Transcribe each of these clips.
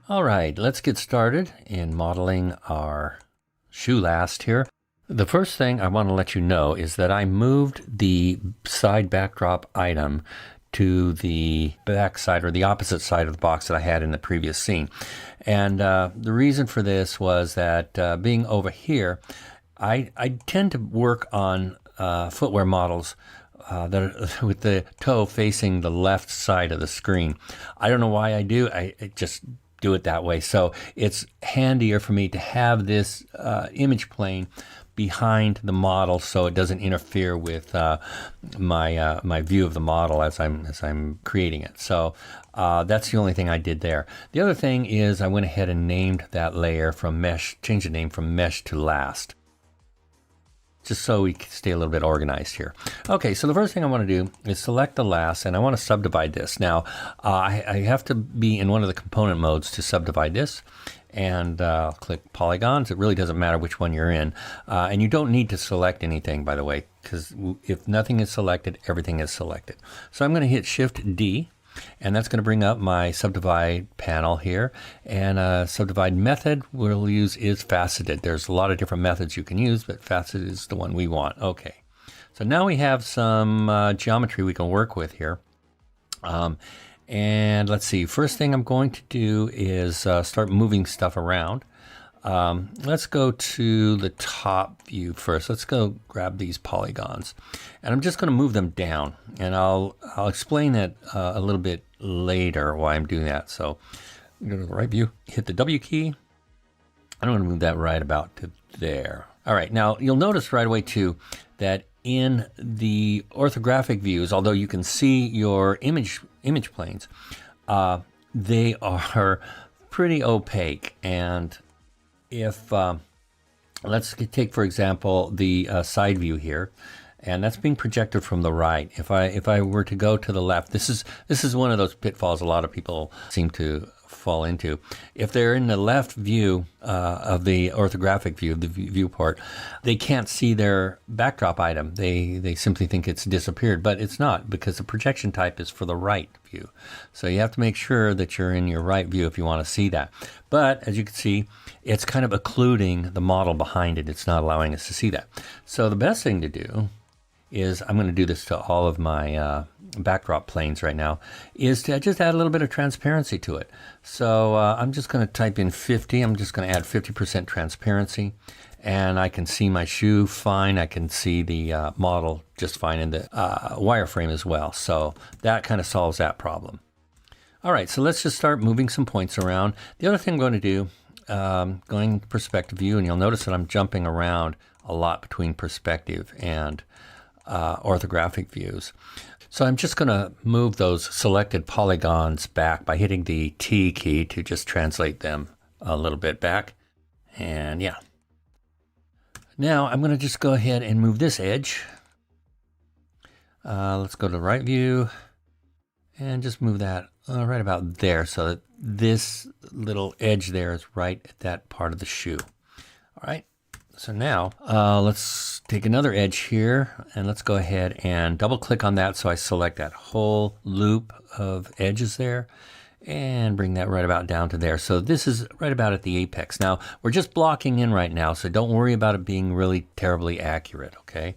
All right, let's get started in modeling our shoe last here. The first thing I want to let you know is that I moved the side backdrop item to the back side or the opposite side of the box that I had in the previous scene. And the reason for this was that being over here, I tend to work on footwear models that are with the toe facing the left side of the screen. I don't know why I do. I just do it that way. So it's handier for me to have this image plane behind the model so it doesn't interfere with my view of the model as I'm creating it. So that's the only thing I did there. The other thing is I went ahead and named that layer from mesh, changed the name from mesh to last, just so we can stay a little bit organized here. Okay, so the first thing I want to do is select the last, and I want to subdivide this. Now, I have to be in one of the component modes to subdivide this, and click polygons. It really doesn't matter which one you're in. And you don't need to select anything, by the way, because if nothing is selected, everything is selected. So I'm going to hit Shift D, and that's going to bring up my subdivide panel here. And subdivide method we'll use is faceted. There's a lot of different methods you can use, but faceted is the one we want. Okay, so now we have some geometry we can work with here. And let's see, first thing I'm going to do is start moving stuff around. Let's go to the top view first. Let's go grab these polygons, and I'm just going to move them down, and I'll explain that a little bit later why I'm doing that. So go to the right view, hit the W key. I'm going to move that right about to there. All right, now you'll notice right away too that in the orthographic views, although you can see your image planes, they are pretty opaque. And if let's take for example the side view here, and that's being projected from the right. If I were to go to the left, this is one of those pitfalls a lot of people seem to fall into. If they're in the left view of the orthographic view, the viewport, they can't see their backdrop item. They simply think it's disappeared, but it's not, because the projection type is for the right view. So you have to make sure that you're in your right view if you want to see that. But as you can see, it's kind of occluding the model behind it. It's not allowing us to see that. So the best thing to do is, I'm going to do this to all of my backdrop planes right now, is to just add a little bit of transparency to it. So I'm just going to type in 50. I'm just going to add 50% transparency, and I can see my shoe fine. I can see the model just fine in the wireframe as well. So that kind of solves that problem. All right, so let's just start moving some points around. The other thing I'm going to do, going perspective view, and you'll notice that I'm jumping around a lot between perspective and orthographic views. So I'm just going to move those selected polygons back by hitting the T key to just translate them a little bit back. And yeah. Now I'm going to just go ahead and move this edge. Let's go to the right view and just move that right about there, so that this little edge there is right at that part of the shoe. All right. So now let's take another edge here, and let's go ahead and double click on that so I select that whole loop of edges there and bring that right about down to there. So this is right about at the apex. Now we're just blocking in right now, so don't worry about it being really terribly accurate, okay?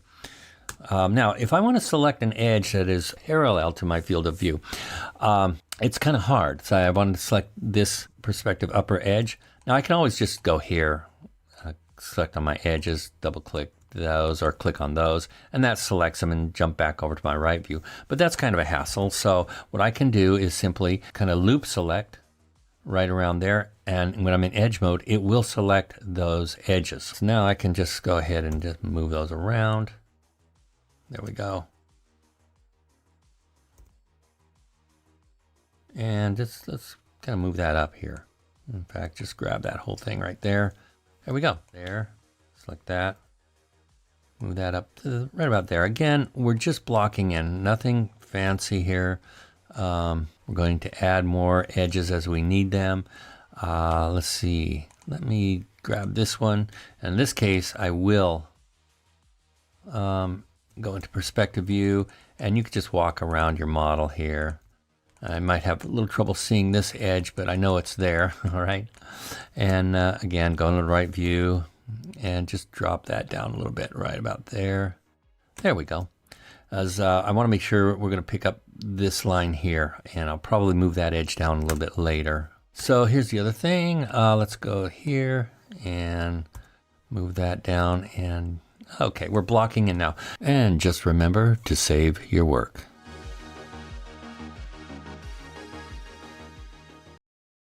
Now if I want to select an edge that is parallel to my field of view, it's kind of hard. So I want to select this perspective upper edge. Now I can always just go here, select on my edges, double click those or click on those, and that selects them and jump back over to my right view. But that's kind of a hassle. So what I can do is simply kind of loop select right around there, and when I'm in edge mode, it will select those edges. So now I can just go ahead and just move those around. There we go. And just let's kind of move that up here. In fact, just grab that whole thing right there. There we go. There, select that. Move that up to right about there. Again, we're just blocking in, nothing fancy here. We're going to add more edges as we need them. Let's see. Let me grab this one. In this case, I will go into perspective view, and you can just walk around your model here. I might have a little trouble seeing this edge, but I know it's there. All right. And again, go into the right view and just drop that down a little bit right about there. There we go. As I want to make sure we're going to pick up this line here, and I'll probably move that edge down a little bit later. So here's the other thing. Let's go here and move that down. And okay, we're blocking in now. And just remember to save your work.